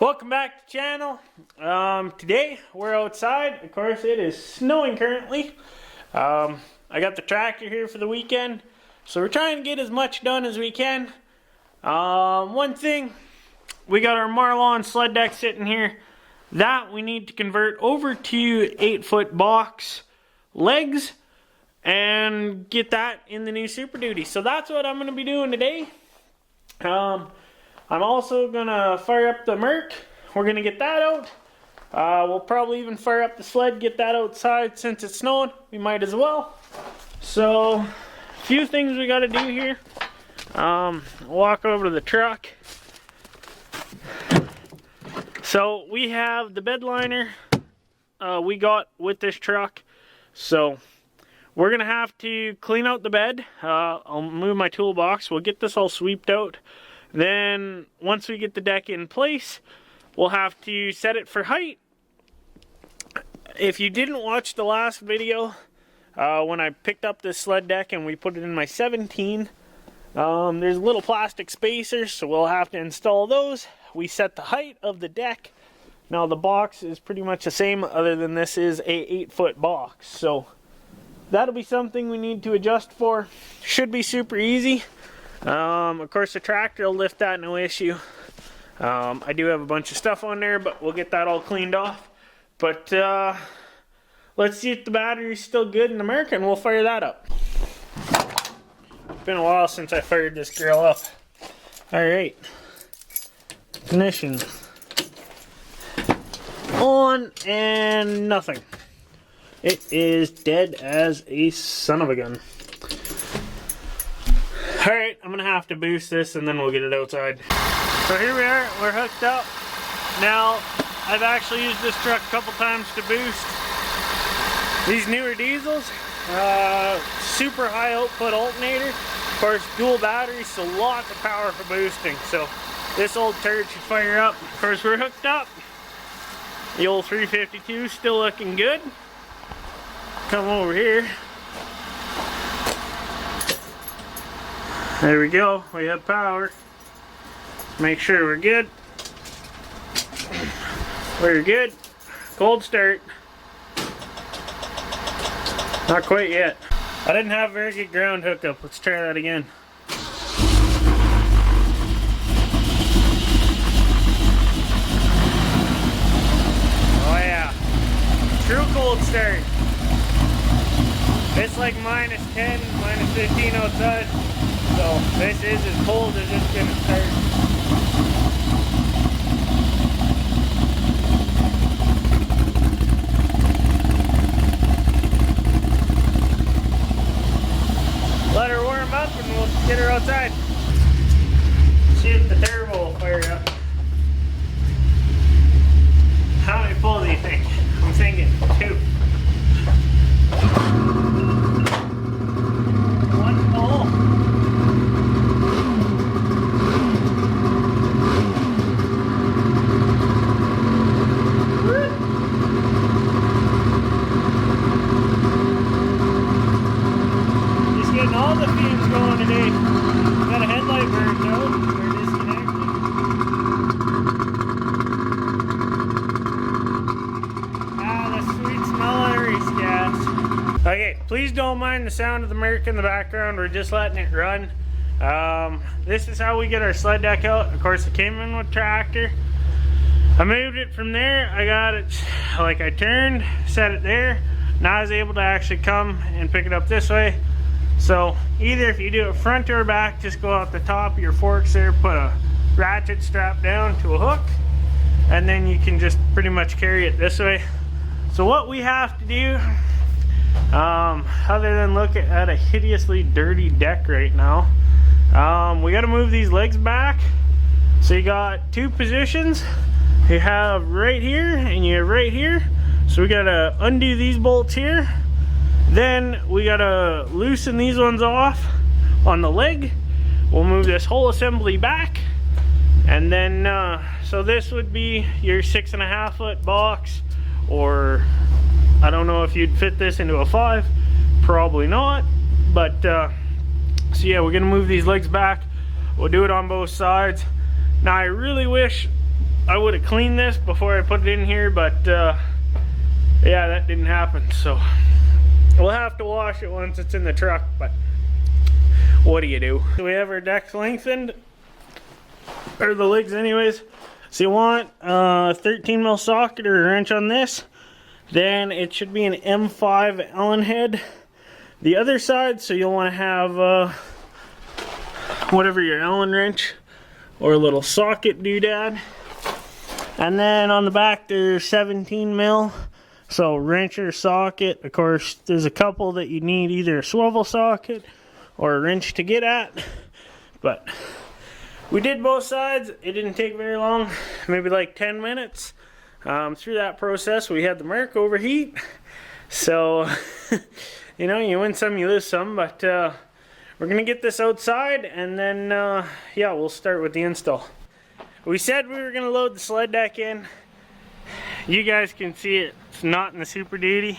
Welcome back to the channel. Today we're outside. Of course, it is snowing currently. I got the tractor here for the weekend, so we're trying to get as much done as we can. One thing, we got our Marlon sled deck sitting here. That we need to convert over to 8-foot box legs and get that in the new Super Duty. So that's what I'm going to be doing today. I'm also gonna fire up the Merc. We're gonna get that out. We'll probably even fire up the sled, get that outside since it's snowing. We might as well. So, a few things we gotta do here. Walk over to the truck. So, we have the bed liner we got with this truck. So, we're gonna have to clean out the bed. I'll move my toolbox. We'll get this all sweeped out. Then, once we get the deck in place, we'll have to set it for height. If you didn't watch the last video, when I picked up this sled deck and we put it in my 17, there's little plastic spacers, so we'll have to install those. We set the height of the deck. Now, the box is pretty much the same, other than this is a 8-foot box. So, that'll be something we need to adjust for. Should be super easy. Of course, the tractor will lift that, no issue. I do have a bunch of stuff on there, but we'll get that all cleaned off. But let's see if the battery's still good in America, and we'll fire that up. It's been a while since I fired this girl up. Alright. Ignition. On and nothing. It is dead as a son of a gun. Alright, I'm going to have to boost this and then we'll get it outside. So here we are, we're hooked up. Now, I've actually used this truck a couple times to boost these newer diesels. Super high output alternator. Of course, dual batteries, so lots of power for boosting. So this old turd should fire up. Of course, we're hooked up. The old 352 still looking good. Come over here. There we go, we have power. Make sure we're good. We're good. Cold start. Not quite yet. I didn't have a very good ground hookup. Let's try that again. Oh yeah. True cold start. It's like -10, -15 outside. So this is as cold as it's gonna start. Let her warm up and we'll get her outside. See if the turbo will fire up. How many pulls do you think? I'm thinking 2. One pull. All the fumes going today. Got a headlight burnt out. We're disconnected. The sweet smell of the race gas. Okay, please don't mind the sound of the Merc in the background. We're just letting it run. This is how we get our sled deck out. Of course, it came in with tractor. I moved it from there. I got it, like I turned, set it there. Now I was able to actually come and pick it up this way. So either if you do it front or back, just go out the top of your forks there, put a ratchet strap down to a hook, and then you can just pretty much carry it this way. So what we have to do, other than look at a hideously dirty deck right now, we got to move these legs back. So you got 2 positions. You have right here and you have right here. So we got to undo these bolts here. Then we gotta loosen these ones off on the leg. We'll move this whole assembly back. And then, so this would be your 6.5-foot box, or I don't know if you'd fit this into a 5, probably not. But, so yeah, we're gonna move these legs back. We'll do it on both sides. Now I really wish I would have cleaned this before I put it in here, but yeah, that didn't happen. So we'll have to wash it once it's in the truck, but what do you do? So we have our decks lengthened, or the legs anyways. So you want a 13 mil socket or a wrench on this. Then it should be an M5 Allen head. The other side, so you'll want to have whatever your Allen wrench or a little socket doodad. And then on the back there's 17 mil. So wrench or socket. Of course, there's a couple that you need either a swivel socket or a wrench to get at. But we did both sides. It didn't take very long, maybe like 10 minutes. Through that process, we had the mark overheat. So, you know, you win some, you lose some. But we're going to get this outside, and then, yeah, we'll start with the install. We said we were going to load the sled deck in. You guys can see it. It's not in the Super Duty.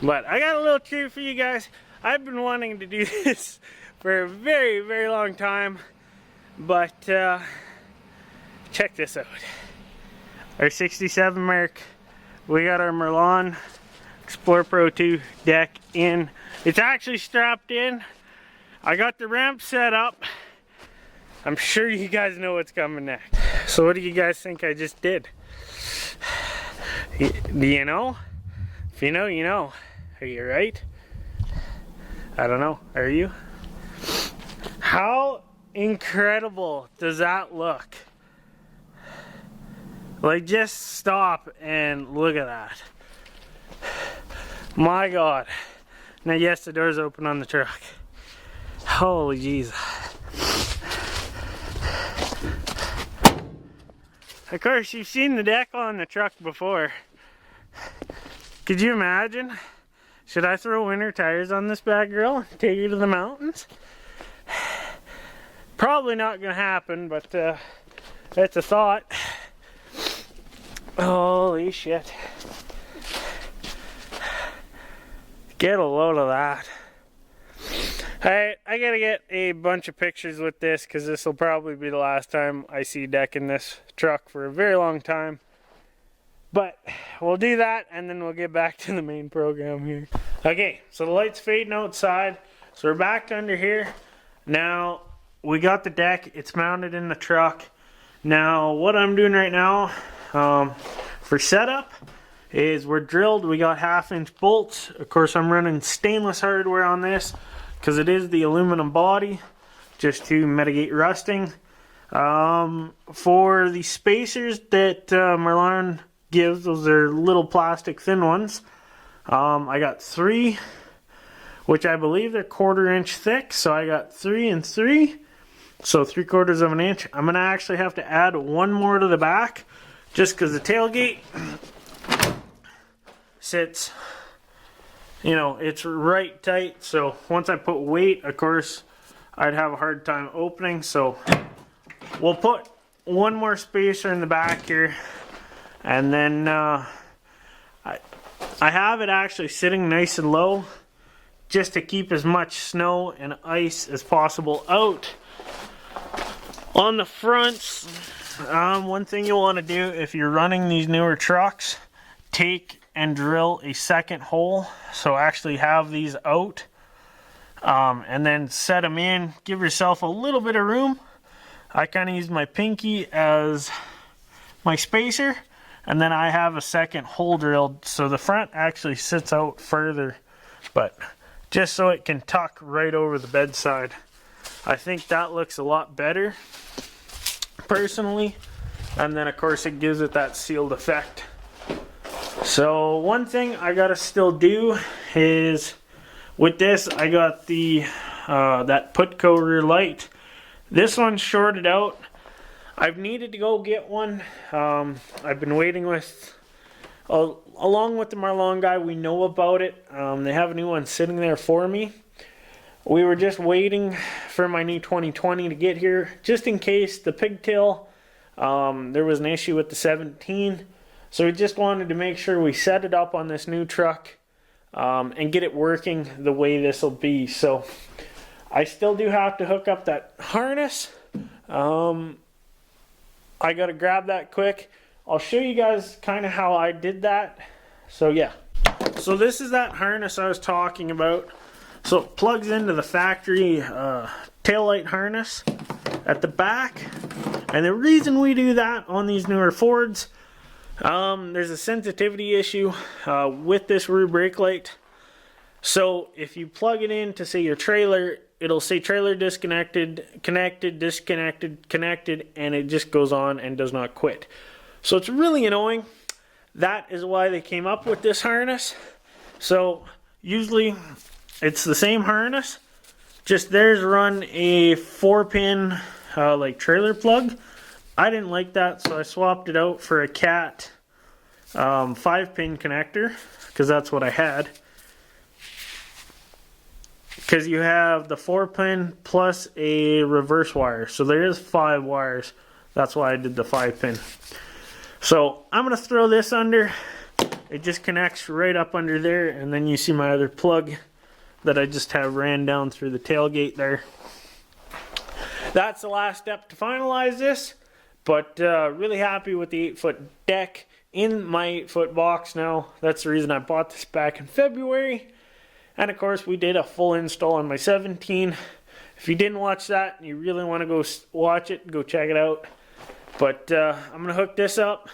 But I got a little treat for you guys. I've been wanting to do this for a very, very long time. But check this out. Our 67 Mark. We got our Marlon Explorer Pro 2 deck in. It's actually strapped in. I got the ramp set up. I'm sure you guys know what's coming next. So what do you guys think I just did? Do you know? If you know, you know. Are you right? I don't know. Are you? How incredible does that look? Like, just stop and look at that. My God. Now, yes, the door's open on the truck. Holy jeez. Of course, you've seen the deck on the truck before. Could you imagine? Should I throw winter tires on this bad girl and take her to the mountains? Probably not gonna happen, but it's a thought. Holy shit. Get a load of that. Alright, I gotta get a bunch of pictures with this, because this will probably be the last time I see deck in this truck for a very long time. But we'll do that, and then we'll get back to the main program here. Okay, so the light's fading outside. So we're back under here. Now, we got the deck. It's mounted in the truck. Now, what I'm doing right now for setup is we're drilled. We got 1/2-inch bolts. Of course, I'm running stainless hardware on this because it is the aluminum body, just to mitigate rusting. For the spacers that Marlon gives, those are little plastic thin ones. I got 3, which I believe they're 1/4 inch thick. So I got 3 and 3, so 3/4 of an inch. I'm gonna actually have to add 1 more to the back, just because the tailgate sits, you know, it's right tight. So once I put weight, of course, I'd have a hard time opening. So we'll put 1 more spacer in the back here. And then I have it actually sitting nice and low, just to keep as much snow and ice as possible out. On the fronts, one thing you'll want to do if you're running these newer trucks, take and drill a second hole. So actually have these out, and then set them in. Give yourself a little bit of room. I kind of use my pinky as my spacer. And then I have a second hole drilled, so the front actually sits out further, but just so it can tuck right over the bedside. I think that looks a lot better, personally. And then, of course, it gives it that sealed effect. So one thing I gotta still do is, with this, I got the that Putco rear light. This one's shorted out. I've needed to go get one. I've been waiting with, along with the Marlon guy, we know about it. They have a new one sitting there for me. We were just waiting for my new 2020 to get here, just in case the pigtail, there was an issue with the 17. So we just wanted to make sure we set it up on this new truck and get it working the way this will be. So I gotta grab that quick. I'll show you guys kind of how I did that. So yeah. So this is that harness I was talking about. So it plugs into the factory taillight harness at the back. And the reason we do that on these newer Fords, there's a sensitivity issue with this rear brake light. So if you plug it in to say your trailer, it'll say trailer disconnected, connected, disconnected, connected, and it just goes on and does not quit. So it's really annoying. That is why they came up with this harness. So usually it's the same harness, just theirs run a 4-pin like trailer plug. I didn't like that, so I swapped it out for a Cat 5-pin connector, because that's what I had. Because you have the 4-pin plus a reverse wire, so there is 5 wires. That's why I did the 5-pin. So I'm going to throw this under. It just connects right up under there, and then you see my other plug that I just have ran down through the tailgate there. That's the last step to finalize this, but really happy with the 8-foot deck in my 8-foot box now. That's the reason I bought this back in February. And of course we did a full install on my 17. If you didn't watch that and you really want to go watch it, go check it out. But I'm going to hook this up.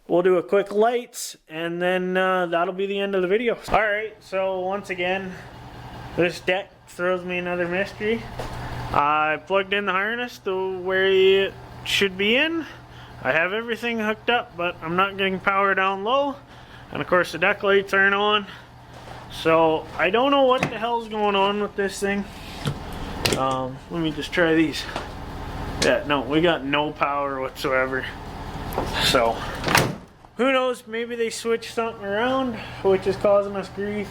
We'll do a quick lights, and then that'll be the end of the video. Alright, so once again, this deck throws me another mystery. I plugged in the harness to where it should be in. I have everything hooked up, but I'm not getting power down low. And of course the deck lights aren't on. So I don't know what the hell's going on with this thing. Let me just try these. Yeah, no, we got no power whatsoever. So who knows, maybe they switched something around, which is causing us grief.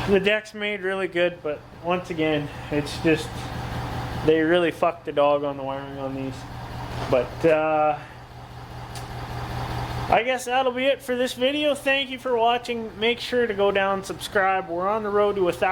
The deck's made really good, but once again, it's just, they really fucked the dog on the wiring on these. But I guess that'll be it for this video. Thank you for watching. Make sure to go down and subscribe. We're on the road to 1,000.